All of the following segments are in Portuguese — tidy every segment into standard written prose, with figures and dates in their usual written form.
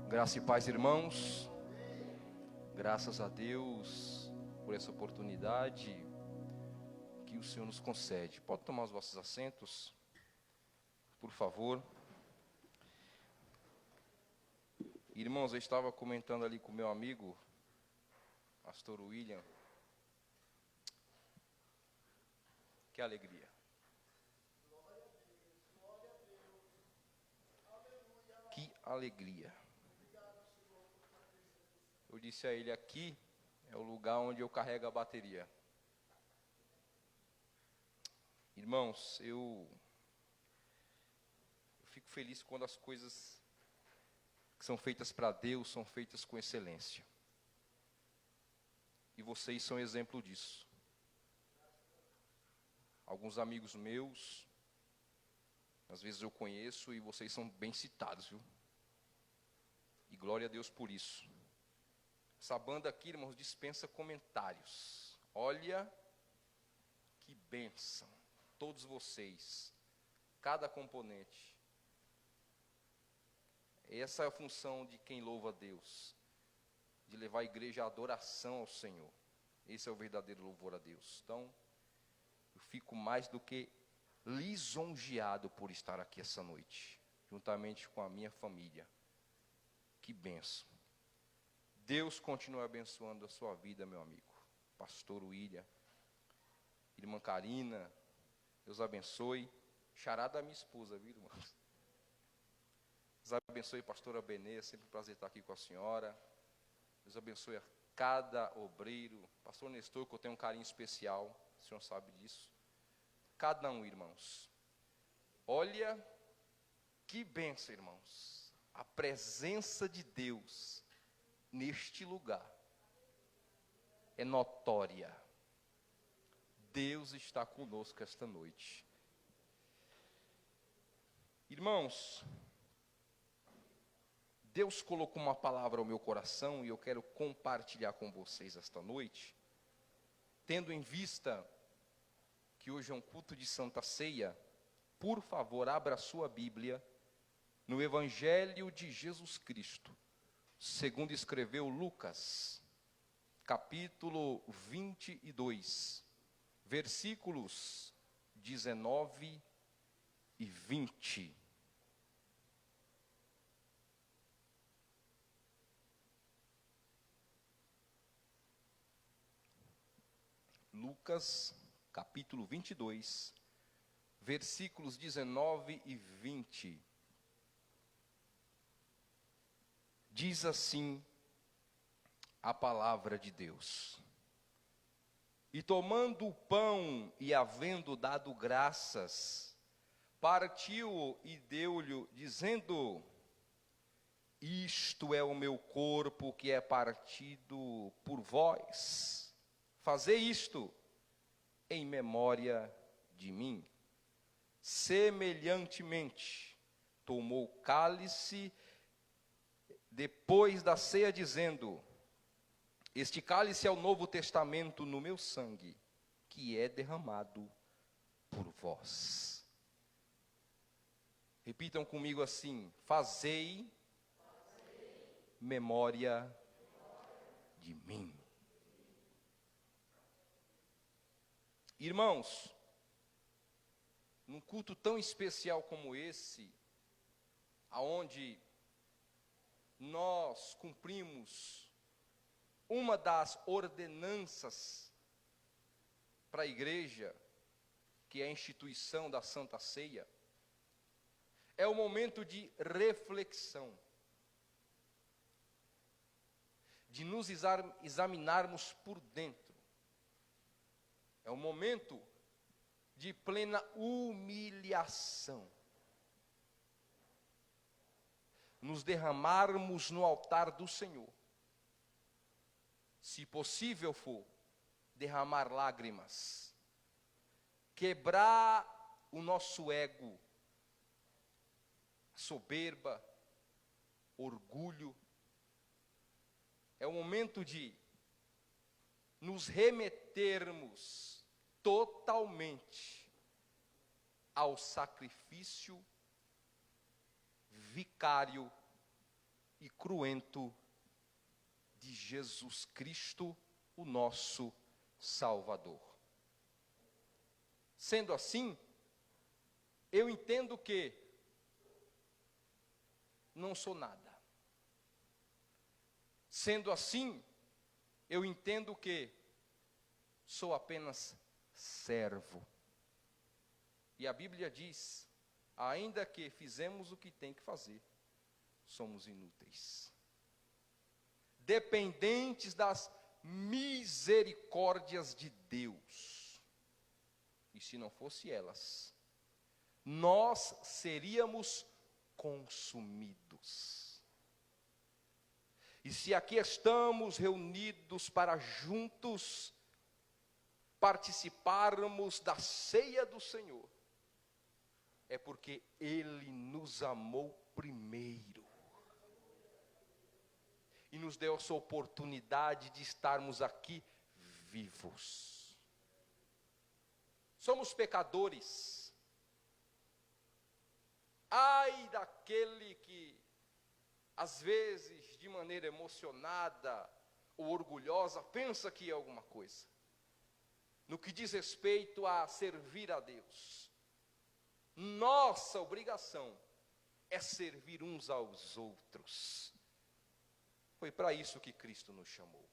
Graça e paz, irmãos. Graças a Deus por essa oportunidade que o Senhor nos concede. Pode tomar os vossos assentos, por favor. Irmãos, eu estava comentando ali com meu amigo, pastor William. Que alegria. Que alegria. Eu disse a ele, aqui é o lugar onde eu carrego a bateria. Irmãos, eu fico feliz quando as coisas que são feitas para Deus são feitas com excelência. E vocês são exemplo disso. Alguns amigos meus, às vezes eu conheço e vocês são bem citados, viu? E glória a Deus por isso. Essa banda aqui, irmãos, dispensa comentários. Olha que bênção. Todos vocês, cada componente. Essa é a função de quem louva a Deus, de levar a igreja à adoração ao Senhor. Esse é o verdadeiro louvor a Deus. Então, eu fico mais do que lisonjeado por estar aqui essa noite, juntamente com a minha família. Que bênção. Deus continue abençoando a sua vida, meu amigo. Pastor William, irmã Karina, Deus abençoe. Xará da minha esposa, viu, irmãos? Deus abençoe, pastora Benê, sempre um prazer estar aqui com a senhora. Deus abençoe a cada obreiro. Pastor Nestor, que eu tenho um carinho especial, o senhor sabe disso. Cada um, irmãos. Olha que bênção, irmãos. A presença de Deus neste lugar é notória. Deus está conosco esta noite. Irmãos, Deus colocou uma palavra ao meu coração e eu quero compartilhar com vocês esta noite, tendo em vista que hoje é um culto de Santa Ceia. Por favor, abra a sua Bíblia no Evangelho de Jesus Cristo, segundo escreveu Lucas, capítulo 22, versículos 19 e 20. Lucas, capítulo 22, versículos 19 e 20. Diz assim a palavra de Deus. E tomando o pão e havendo dado graças, partiu e deu-lhe, dizendo: isto é o meu corpo que é partido por vós. Fazei isto em memória de mim. Semelhantemente, tomou o cálice depois da ceia, dizendo: este cálice é o novo testamento no meu sangue, que é derramado por vós. Repitam comigo assim: fazei memória de mim. Irmãos, num culto tão especial como esse, aonde nós cumprimos uma das ordenanças para a igreja, que é a instituição da Santa Ceia, é o momento de reflexão, de nos examinarmos por dentro. É um momento de plena humilhação. Nos derramarmos no altar do Senhor. Se possível for, derramar lágrimas. Quebrar o nosso ego, soberba, orgulho. É o momento de nos remetermos totalmente ao sacrifício vicário e cruento de Jesus Cristo, o nosso Salvador. Sendo assim, eu entendo que não sou nada. Sendo assim, eu entendo que sou apenas servo. E a Bíblia diz, ainda que fizemos o que tem que fazer, somos inúteis. Dependentes das misericórdias de Deus. E se não fosse elas, nós seríamos consumidos. E se aqui estamos reunidos para juntos participarmos da ceia do Senhor, é porque Ele nos amou primeiro. E nos deu essa oportunidade de estarmos aqui vivos. Somos pecadores. Ai daquele que, às vezes, de maneira emocionada ou orgulhosa, pensa que é alguma coisa. No que diz respeito a servir a Deus. Nossa obrigação é servir uns aos outros. Foi para isso que Cristo nos chamou.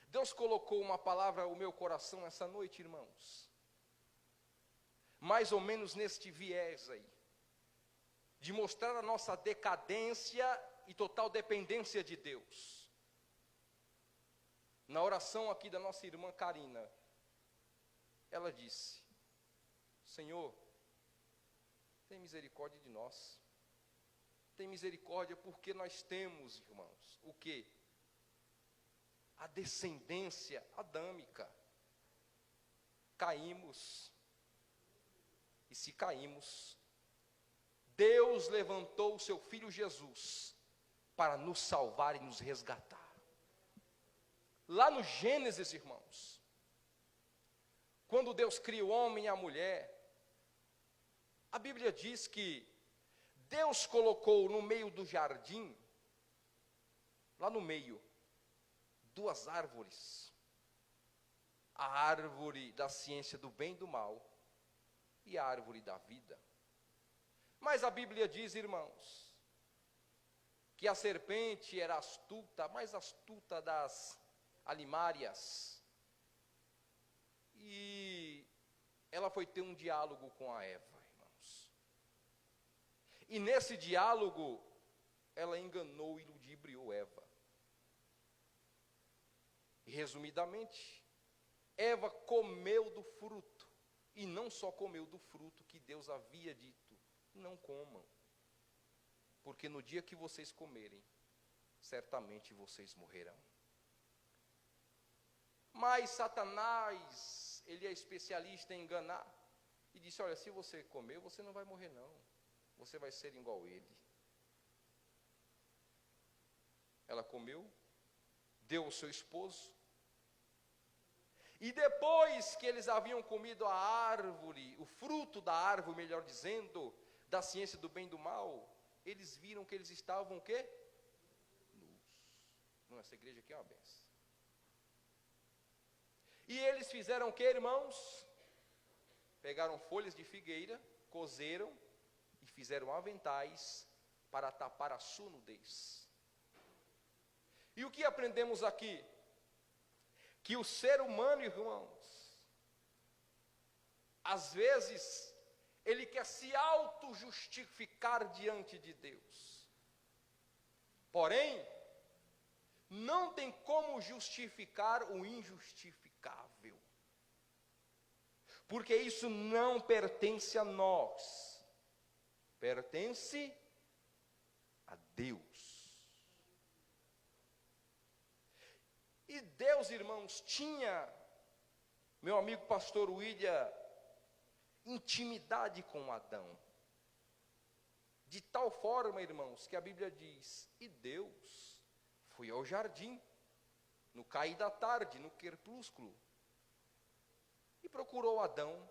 Deus colocou uma palavra ao meu coração essa noite, irmãos. Mais ou menos neste viés aí. De mostrar a nossa decadência e total dependência de Deus. Na oração aqui da nossa irmã Karina, ela disse: Senhor, tem misericórdia de nós. Tem misericórdia porque nós temos, irmãos, o quê? A descendência adâmica. Caímos. E se caímos, Deus levantou o seu Filho Jesus para nos salvar e nos resgatar. Lá no Gênesis, irmãos, quando Deus cria o homem e a mulher, a Bíblia diz que Deus colocou no meio do jardim, lá no meio, duas árvores. A árvore da ciência do bem e do mal e a árvore da vida. Mas a Bíblia diz, irmãos, que a serpente era astuta, a mais astuta das alimárias. E ela foi ter um diálogo com a Eva. E nesse diálogo, ela enganou e ludibriou Eva. E resumidamente, Eva comeu do fruto. E não só comeu do fruto que Deus havia dito: não comam. Porque no dia que vocês comerem, certamente vocês morrerão. Mas Satanás, ele é especialista em enganar. E disse: olha, se você comer, você não vai morrer não. Você vai ser igual a ele. Ela comeu, deu ao seu esposo. E depois que eles haviam comido a árvore, o fruto da árvore, melhor dizendo, da ciência do bem e do mal, eles viram que eles estavam o quê? Nus. Não, essa igreja aqui é uma benção. E eles fizeram o quê, irmãos? Pegaram folhas de figueira, cozeram, fizeram aventais para tapar a sua nudez. E o que aprendemos aqui? Que o ser humano, irmãos, às vezes, ele quer se auto-justificar diante de Deus. Porém, não tem como justificar o injustificável. Porque isso não pertence a nós. Pertence a Deus. E Deus, irmãos, tinha, meu amigo pastor William, intimidade com Adão. De tal forma, irmãos, que a Bíblia diz: e Deus foi ao jardim, no cair da tarde, no crepúsculo, e procurou Adão.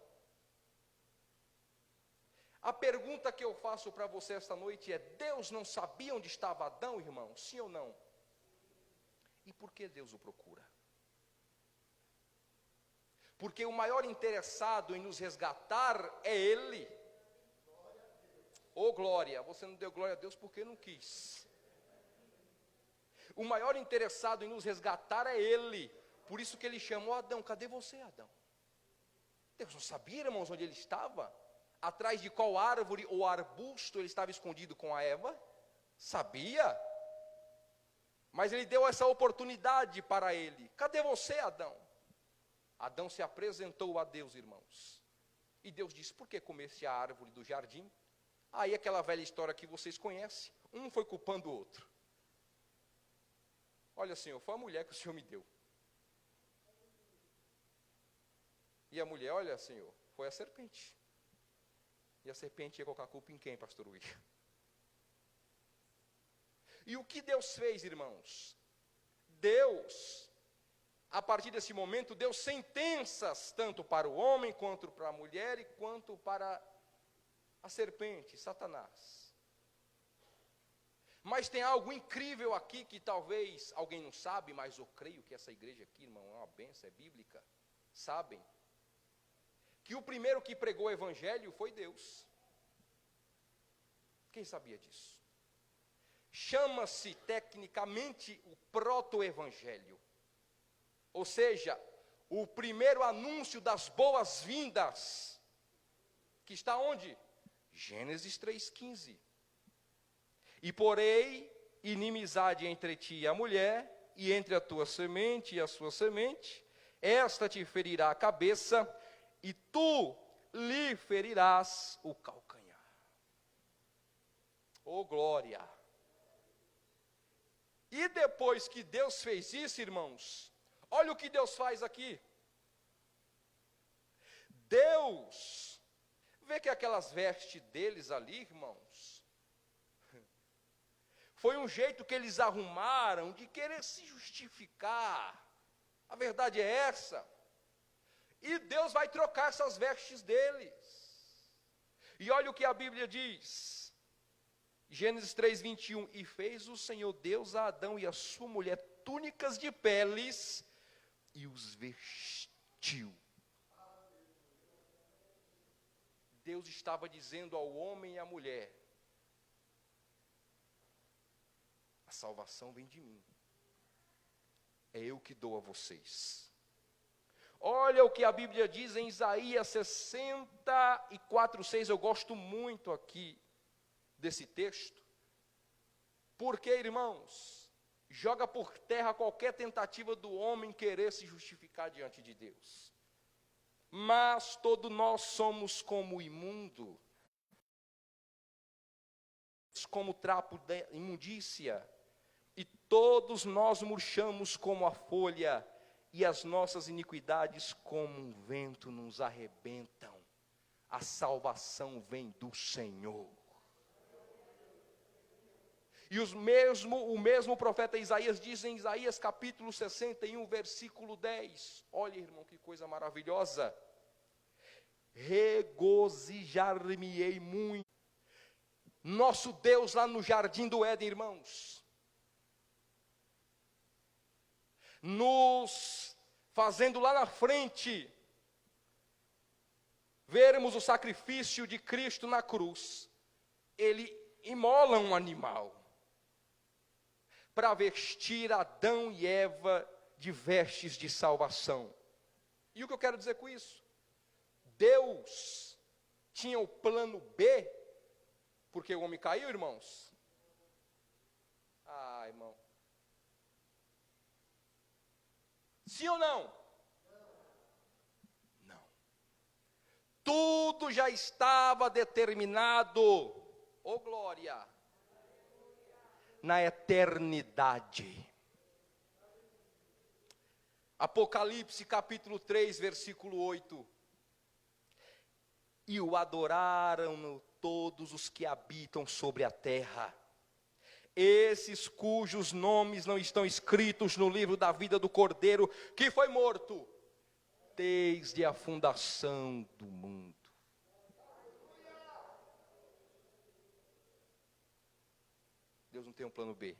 A pergunta que eu faço para você esta noite é: Deus não sabia onde estava Adão, irmão? Sim ou não? E por que Deus o procura? Porque o maior interessado em nos resgatar é Ele. Ô glória, você não deu glória a Deus porque não quis. O maior interessado em nos resgatar é Ele. Por isso que Ele chamou Adão. Cadê você, Adão? Deus não sabia, irmãos, onde ele estava? Atrás de qual árvore ou arbusto ele estava escondido com a Eva? Sabia. Mas Ele deu essa oportunidade para ele. Cadê você, Adão? Adão se apresentou a Deus, irmãos. E Deus disse: por que comeste a árvore do jardim? Aí aquela velha história que vocês conhecem. Um foi culpando o outro. Olha, Senhor, foi a mulher que o Senhor me deu. E a mulher, olha, Senhor, foi a serpente. E a serpente ia colocar a culpa em quem, pastor William? E o que Deus fez, irmãos? Deus, a partir desse momento, deu sentenças, tanto para o homem, quanto para a mulher, e quanto para a serpente, Satanás. Mas tem algo incrível aqui, que talvez alguém não sabe, mas eu creio que essa igreja aqui, irmão, é uma bênção, é bíblica. Sabem? Que o primeiro que pregou o evangelho foi Deus. Quem sabia disso? Chama-se tecnicamente o proto-evangelho. Ou seja, o primeiro anúncio das boas-vindas, que está onde? Gênesis 3,15. E porém, inimizade entre ti e a mulher, e entre a tua semente e a sua semente, esta te ferirá a cabeça, e tu lhe ferirás o calcanhar. Oh glória! E depois que Deus fez isso, irmãos, olha o que Deus faz aqui. Deus, vê que aquelas vestes deles ali, irmãos, foi um jeito que eles arrumaram de querer se justificar. A verdade é essa. E Deus vai trocar essas vestes deles. E olha o que a Bíblia diz. Gênesis 3:21. E fez o Senhor Deus a Adão e a sua mulher túnicas de peles e os vestiu. Deus estava dizendo ao homem e à mulher: a salvação vem de mim. É eu que dou a vocês. Olha o que a Bíblia diz em Isaías 64:6. Eu gosto muito aqui desse texto. Porque, irmãos, joga por terra qualquer tentativa do homem querer se justificar diante de Deus. Mas todos nós somos como imundo, como trapo de imundícia, e todos nós murchamos como a folha, e as nossas iniquidades como um vento nos arrebentam. A salvação vem do Senhor. E o mesmo profeta Isaías diz em Isaías capítulo 61, versículo 10. Olha, irmão, que coisa maravilhosa. Regozijar-me-ei muito. Nosso Deus lá no jardim do Éden, irmãos, nos fazendo lá na frente vermos o sacrifício de Cristo na cruz. Ele imola um animal para vestir Adão e Eva de vestes de salvação. E o que eu quero dizer com isso? Deus tinha o plano B, porque o homem caiu, irmãos? Ah, irmão. Sim ou não? Não. Tudo já estava determinado. Oh glória! Na eternidade. Apocalipse capítulo 3, versículo 8. E o adoraram todos os que habitam sobre a terra, esses cujos nomes não estão escritos no livro da vida do Cordeiro, que foi morto desde a fundação do mundo. Deus não tem um plano B.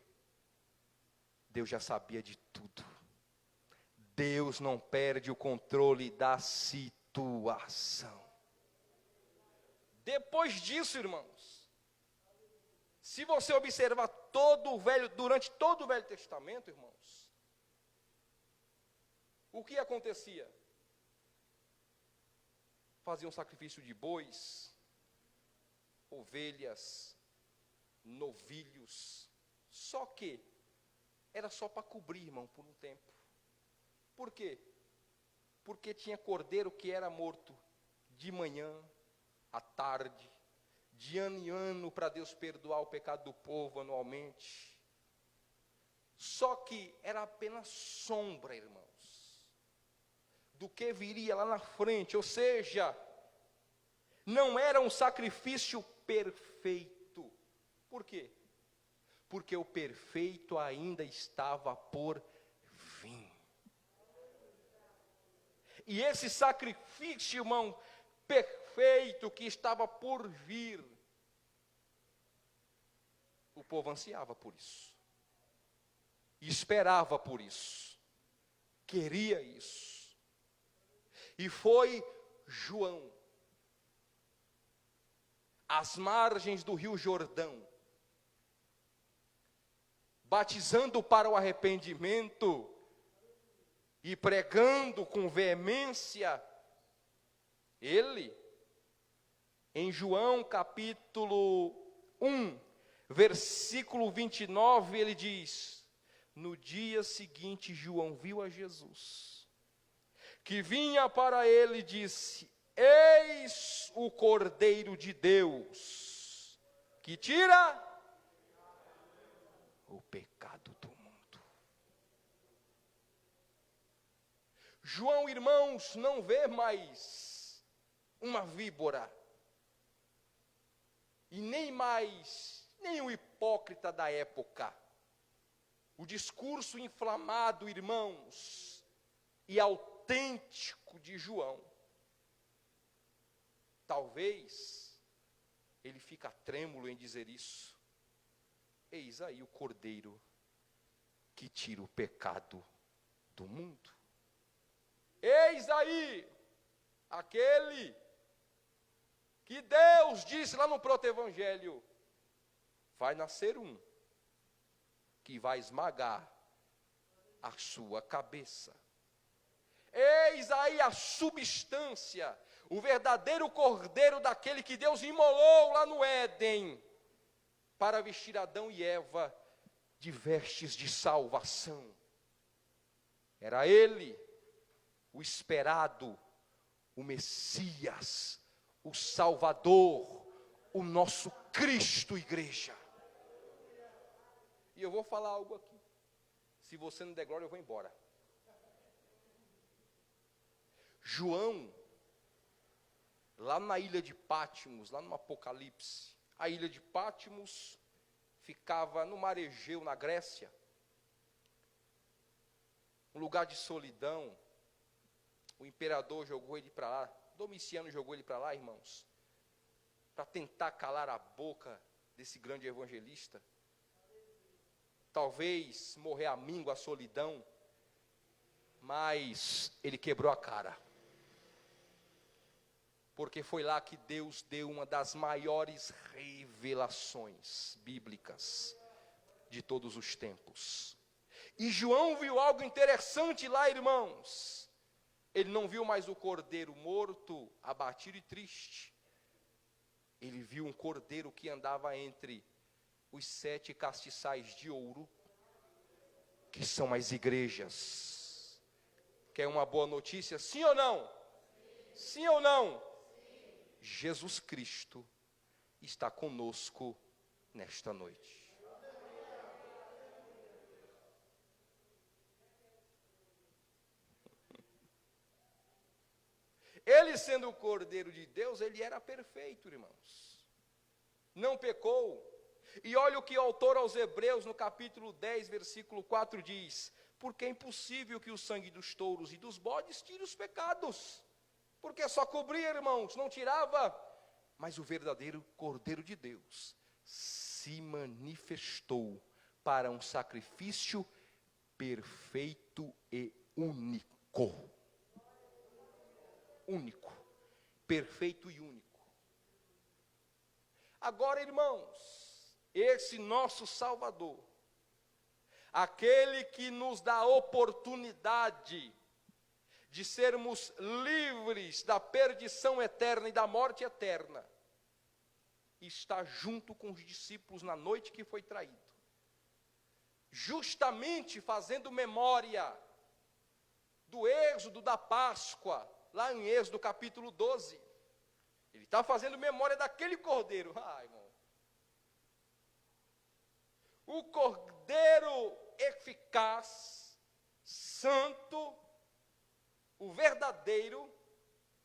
Deus já sabia de tudo. Deus não perde o controle da situação. Depois disso, irmãos, se você observar durante todo o Velho Testamento, irmãos, o que acontecia? Faziam sacrifício de bois, ovelhas, novilhos, só que era só para cobrir, irmão, por um tempo. Por quê? Porque tinha cordeiro que era morto de manhã, à tarde, de ano em ano, para Deus perdoar o pecado do povo anualmente. Só que era apenas sombra, irmãos, do que viria lá na frente, ou seja, não era um sacrifício perfeito. Por quê? Porque o perfeito ainda estava por vir. E esse sacrifício, irmão, perfeito que estava por vir, o povo ansiava por isso, esperava por isso, queria isso. E foi João, às margens do rio Jordão, batizando para o arrependimento e pregando com veemência, ele, em João capítulo 1, versículo 29, ele diz: no dia seguinte João viu a Jesus, que vinha para ele, e disse: eis o Cordeiro de Deus, que tira o pecado do mundo. João, irmãos, não vê mais uma víbora, e nem o hipócrita da época. O discurso inflamado, irmãos, e autêntico de João. Talvez ele fica trêmulo em dizer isso. Eis aí o Cordeiro que tira o pecado do mundo. Eis aí aquele que Deus disse lá no proto-evangelho: vai nascer um que vai esmagar a sua cabeça. Eis aí a substância, o verdadeiro cordeiro daquele que Deus imolou lá no Éden, para vestir Adão e Eva de vestes de salvação. Era ele, o esperado, o Messias, o Salvador, o nosso Cristo, igreja. E eu vou falar algo aqui. Se você não der glória, eu vou embora. João, lá na ilha de Pátimos, lá no Apocalipse, a ilha de Pátimos ficava no mar Egeu, na Grécia. Um lugar de solidão. O imperador jogou ele para lá, Domiciano jogou ele para lá, irmãos, para tentar calar a boca desse grande evangelista. Talvez morrer à míngua, a solidão, mas ele quebrou a cara. Porque foi lá que Deus deu uma das maiores revelações bíblicas de todos os tempos. E João viu algo interessante lá, irmãos. Ele não viu mais o cordeiro morto, abatido e triste. Ele viu um cordeiro que andava entre os 7 castiçais de ouro, que são as igrejas. Quer uma boa notícia? Sim ou não? Sim ou não? Jesus Cristo está conosco nesta noite. Ele, sendo o Cordeiro de Deus, ele era perfeito, irmãos. Não pecou. E olha o que o autor aos Hebreus, no capítulo 10, versículo 4, diz: porque é impossível que o sangue dos touros e dos bodes tire os pecados. Porque só cobria, irmãos, não tirava. Mas o verdadeiro Cordeiro de Deus, se manifestou para um sacrifício perfeito e único. Único, perfeito e único. Agora, irmãos, esse nosso Salvador, aquele que nos dá a oportunidade de sermos livres da perdição eterna e da morte eterna, está junto com os discípulos na noite que foi traído, justamente fazendo memória do êxodo da Páscoa, lá em Êxodo capítulo 12, ele está fazendo memória daquele cordeiro, irmão, o cordeiro eficaz, santo, o verdadeiro,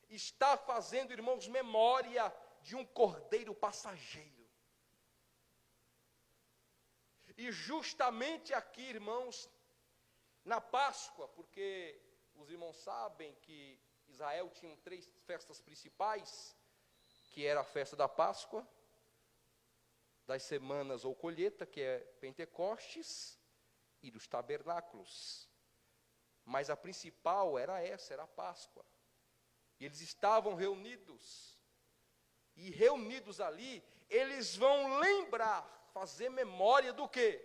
está fazendo, irmãos, memória de um cordeiro passageiro. E justamente aqui, irmãos, na Páscoa, porque os irmãos sabem que Israel tinha 3 festas principais, que era a festa da Páscoa, das semanas ou colheita, que é Pentecostes, e dos tabernáculos. Mas a principal era essa, era a Páscoa. E eles estavam reunidos. E reunidos ali, eles vão lembrar, fazer memória do quê?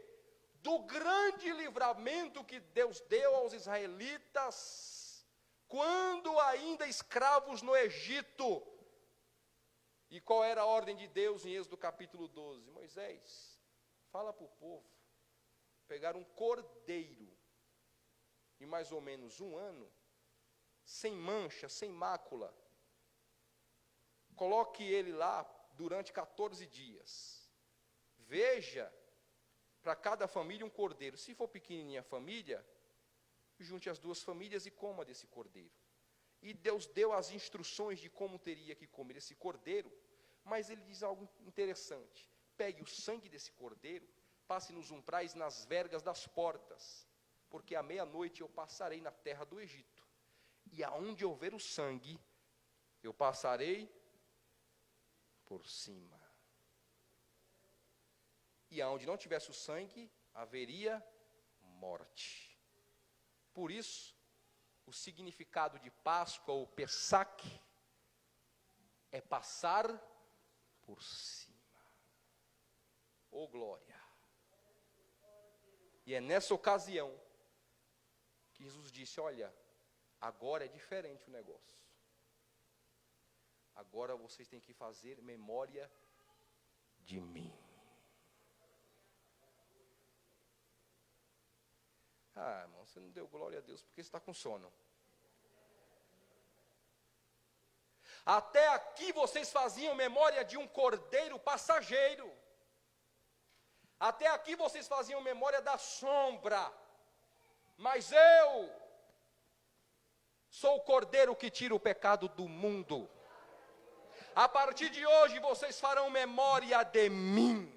Do grande livramento que Deus deu aos israelitas, quando ainda escravos no Egito. E qual era a ordem de Deus em Êxodo capítulo 12? Moisés, fala para o povo, pegar um cordeiro, de mais ou menos 1 ano, sem mancha, sem mácula, coloque ele lá durante 14 dias, veja, para cada família um cordeiro, se for pequenininha a família, junte as 2 famílias e coma desse cordeiro. E Deus deu as instruções de como teria que comer esse cordeiro, mas ele diz algo interessante, pegue o sangue desse cordeiro, passe nos umbrais, nas vergas das portas, porque à meia-noite eu passarei na terra do Egito, e aonde houver o sangue, eu passarei por cima. E aonde não tivesse o sangue, haveria morte. Por isso, o significado de Páscoa, ou Pessac, é passar por cima. Oh glória! E é nessa ocasião que Jesus disse, olha, agora é diferente o negócio. Agora vocês têm que fazer memória de mim. Irmão, você não deu glória a Deus porque você está com sono. Até aqui vocês faziam memória de um cordeiro passageiro. Até aqui vocês faziam memória da sombra. Mas eu sou o cordeiro que tira o pecado do mundo. A partir de hoje vocês farão memória de mim.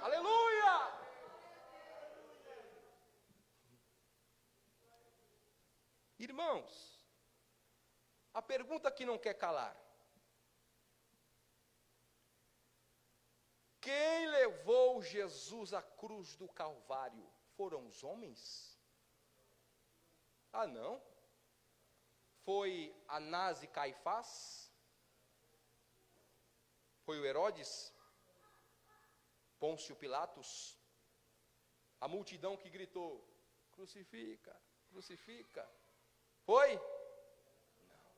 Aleluia! Irmãos, a pergunta que não quer calar. Quem levou Jesus à cruz do Calvário? Foram os homens? Não. Foi Anás e Caifás? Foi o Herodes? Pôncio Pilatos? A multidão que gritou, crucifica, crucifica. Foi? Não.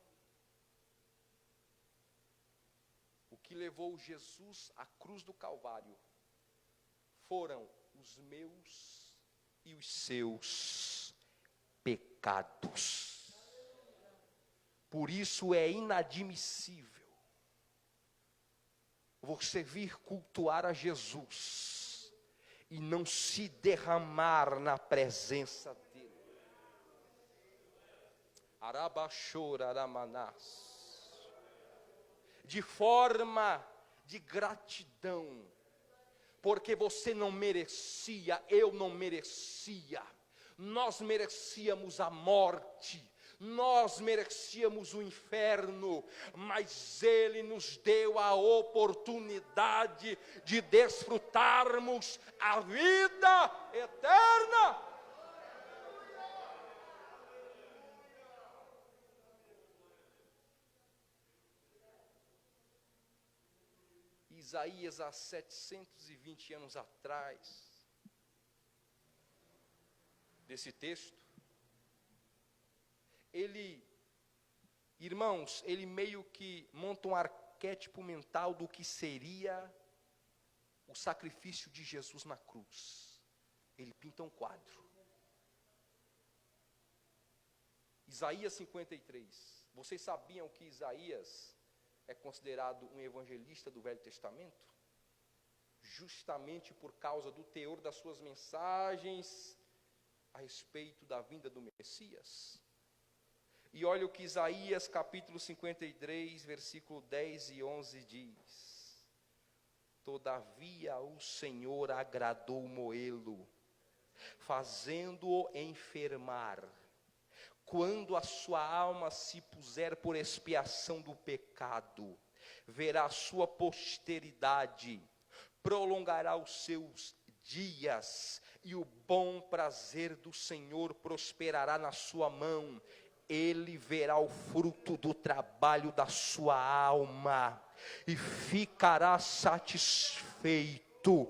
O que levou Jesus à cruz do Calvário foram os meus e os seus pecados. Por isso é inadmissível você vir cultuar a Jesus e não se derramar na presença dele. Arabaxoraramanás. De forma de gratidão, porque você não merecia, eu não merecia, nós merecíamos a morte, Nós merecíamos o inferno, mas Ele nos deu a oportunidade de desfrutarmos a vida eterna. Isaías, há 720 anos atrás, desse texto, irmãos, ele meio que monta um arquétipo mental do que seria o sacrifício de Jesus na cruz. Ele pinta um quadro. Isaías 53. Vocês sabiam que Isaías é considerado um evangelista do Velho Testamento? Justamente por causa do teor das suas mensagens a respeito da vinda do Messias. E olha o que Isaías capítulo 53, versículo 10 e 11 diz: todavia o Senhor agradou moê-lo, fazendo-o enfermar. Quando a sua alma se puser por expiação do pecado, verá a sua posteridade, prolongará os seus dias, e o bom prazer do Senhor prosperará na sua mão. Ele verá o fruto do trabalho da sua alma, e ficará satisfeito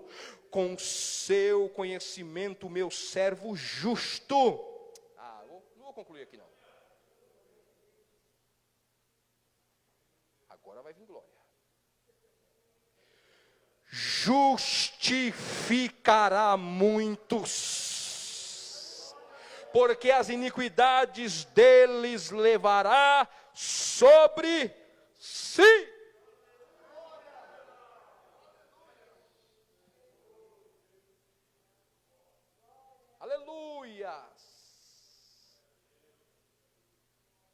com o seu conhecimento, meu servo justo. Não vou concluir aqui não. Agora vai vir glória. Justificará muitos, porque as iniquidades deles levará sobre si. Aleluia!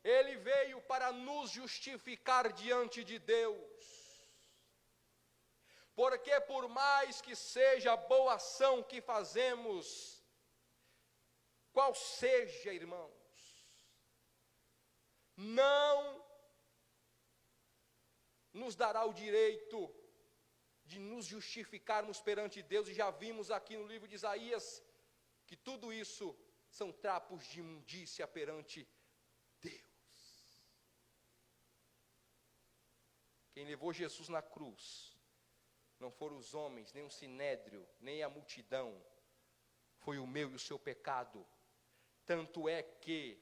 Ele veio para nos justificar diante de Deus. Porque por mais que seja a boa ação que fazemos, qual seja, irmãos, não nos dará o direito de nos justificarmos perante Deus. E já vimos aqui no livro de Isaías que tudo isso são trapos de imundícia perante Deus. Quem levou Jesus na cruz não foram os homens, nem o sinédrio, nem a multidão. Foi o meu e o seu pecado. Tanto é que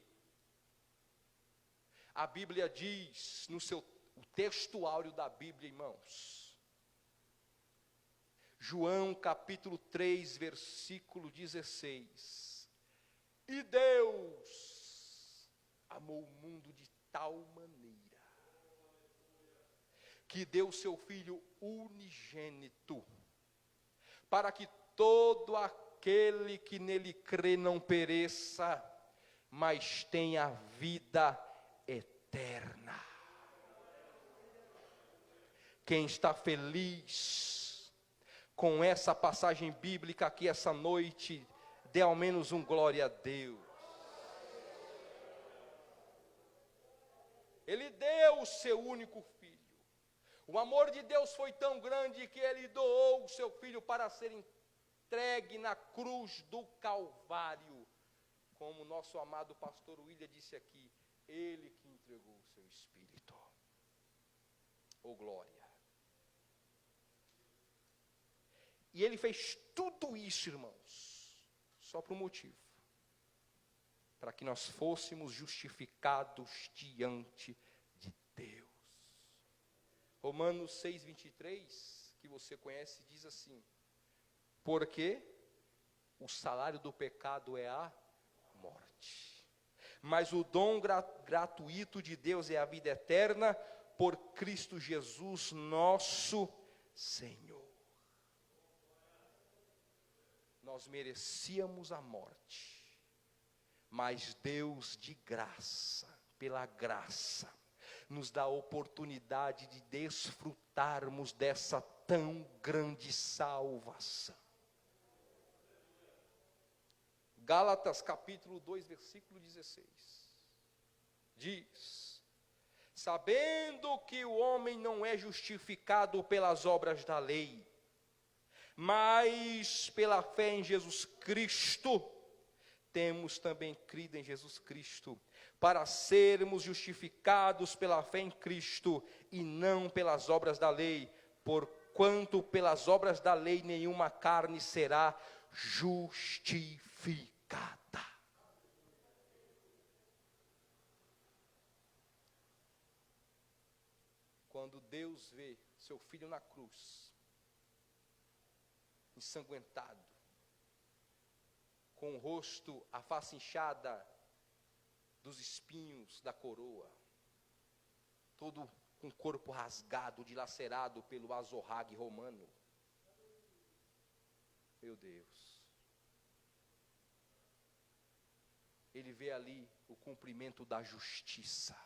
a Bíblia diz, o texto áureo da Bíblia, irmãos, João capítulo 3, versículo 16. E Deus amou o mundo de tal maneira que deu seu Filho unigênito, para que todo aquele que nele crê não pereça, mas tenha vida eterna. Quem está feliz com essa passagem bíblica aqui essa noite, dê ao menos um glória a Deus. Ele deu o seu único filho. O amor de Deus foi tão grande que Ele doou o seu Filho para ser entregue na cruz do Calvário. Como o nosso amado pastor William disse aqui, Ele que entregou o seu Espírito. Oh glória! E Ele fez tudo isso, irmãos, só por um motivo. Para que nós fôssemos justificados diante de Deus. Romanos 6, 23, que você conhece, diz assim: porque o salário do pecado é a morte, mas o dom gratuito de Deus é a vida eterna, por Cristo Jesus nosso Senhor. Nós merecíamos a morte, mas Deus de graça, pela graça, nos dá a oportunidade de desfrutarmos dessa tão grande salvação. Gálatas capítulo 2, versículo 16. diz: sabendo que o homem não é justificado pelas obras da lei, mas pela fé em Jesus Cristo, temos também crido em Jesus Cristo, para sermos justificados pela fé em Cristo, e não pelas obras da lei, porquanto pelas obras da lei nenhuma carne será justificada. Quando Deus vê seu filho na cruz, ensanguentado, com o rosto, a face inchada dos espinhos da coroa, todo com o corpo rasgado, dilacerado pelo azorrague romano. Meu Deus. Ele vê ali o cumprimento da justiça.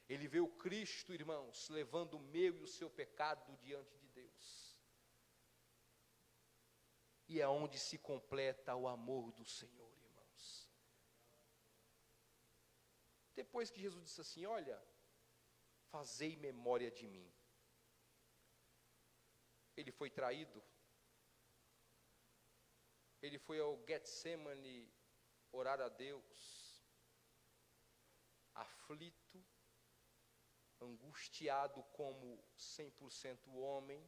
Ele vê o Cristo, irmãos, levando o meu e o seu pecado diante de Deus. E é onde se completa o amor do Senhor, irmãos. Depois que Jesus disse assim: olha, fazei memória de mim. Ele foi traído. Ele foi ao Getsemane orar a Deus, aflito, angustiado como 100% homem.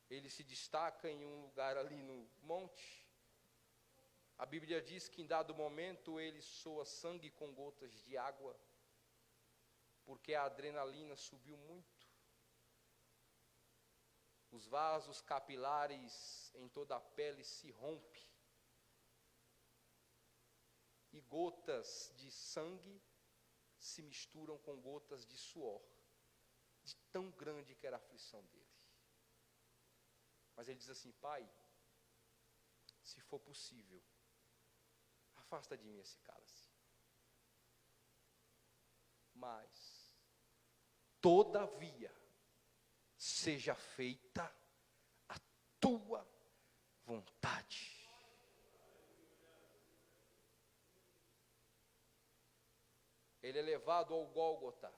Ele se destaca em um lugar ali no monte. A Bíblia diz que em dado momento ele soa sangue com gotas de água, porque a adrenalina subiu muito. Os vasos capilares em toda a pele se rompem. E gotas de sangue se misturam com gotas de suor, de tão grande que era a aflição dele. Mas ele diz assim: Pai, se for possível, afasta de mim esse cálice. Mas, todavia, seja feita a tua vontade. Ele é levado ao Gólgota,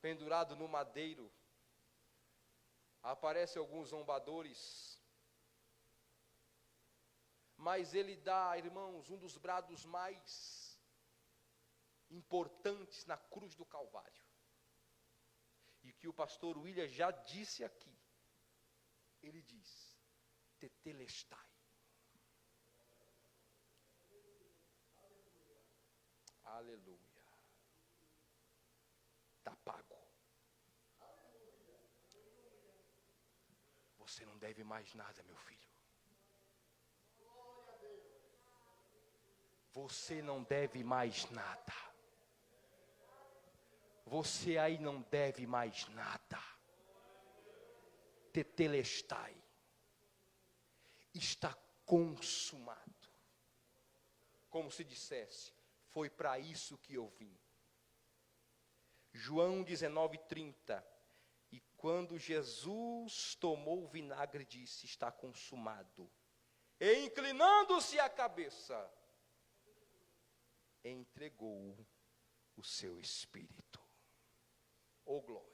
pendurado no madeiro. Aparecem alguns zombadores, mas ele dá, irmãos, um dos brados mais importantes na cruz do Calvário. E que o pastor William já disse aqui. Ele diz: tetelestai. Aleluia. Está pago. Você não deve mais nada, meu filho. Você não deve mais nada. Você aí não deve mais nada. Tetelestai. Está consumado. Como se dissesse: foi para isso que eu vim. João 19:30. E quando Jesus tomou o vinagre, disse: está consumado. E inclinando-se a cabeça, entregou o seu espírito. Oh glória.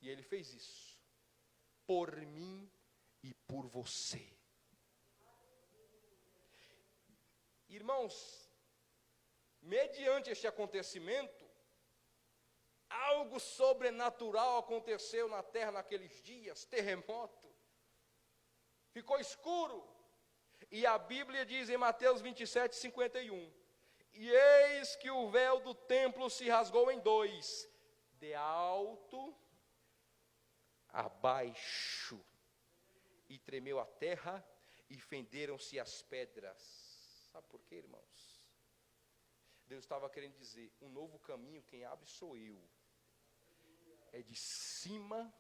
E ele fez isso por mim e por você. Irmãos, mediante este acontecimento, algo sobrenatural aconteceu na terra naqueles dias, terremoto. Ficou escuro. E a Bíblia diz em Mateus 27:51, e eis que o véu do templo se rasgou em dois, de alto a baixo, e tremeu a terra, e fenderam-se as pedras. Sabe por quê, irmãos? Deus estava querendo dizer: um novo caminho quem abre sou eu. É de cima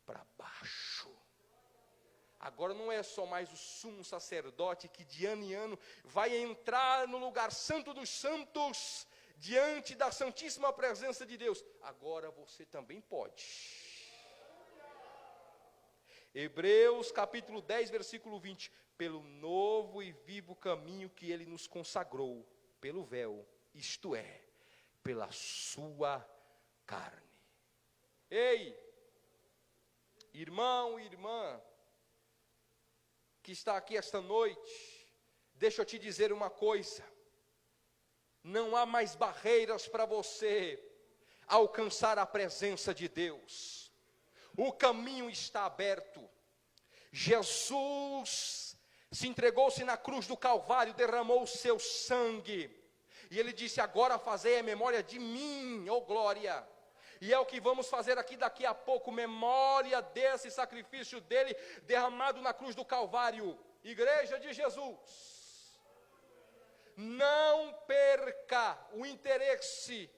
para baixo. Agora não é só mais o sumo sacerdote que de ano em ano vai entrar no lugar santo dos santos, diante da santíssima presença de Deus. Agora você também pode. Hebreus capítulo 10, versículo 20. Pelo novo e vivo vivo caminho que ele nos consagrou pelo véu, isto é, pela sua carne. Ei, irmão e irmã, que está aqui esta noite, deixa eu te dizer uma coisa: não há mais barreiras para você alcançar a presença de Deus. O caminho está aberto. Jesus se entregou-se na cruz do Calvário, derramou o seu sangue, e ele disse: agora fazei a memória de mim, oh glória. E é o que vamos fazer aqui daqui a pouco, memória desse sacrifício dele, derramado na cruz do Calvário. Igreja de Jesus, não perca o interesse,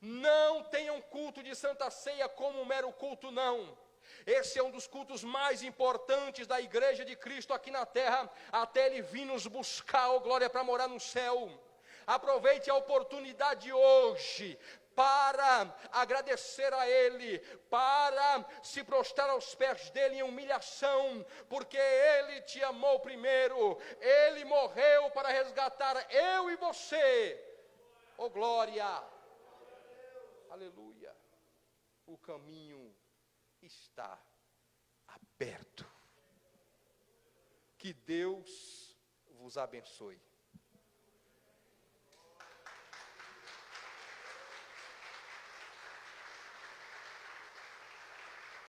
não tenha um culto de Santa Ceia como um mero culto, não. Esse é um dos cultos mais importantes da igreja de Cristo aqui na terra, até ele vir nos buscar, oh glória, para morar no céu. Aproveite a oportunidade hoje para agradecer a Ele, para se prostrar aos pés dEle em humilhação, porque Ele te amou primeiro, Ele morreu para resgatar eu e você. Oh glória, aleluia, o caminho está aberto. Que Deus vos abençoe.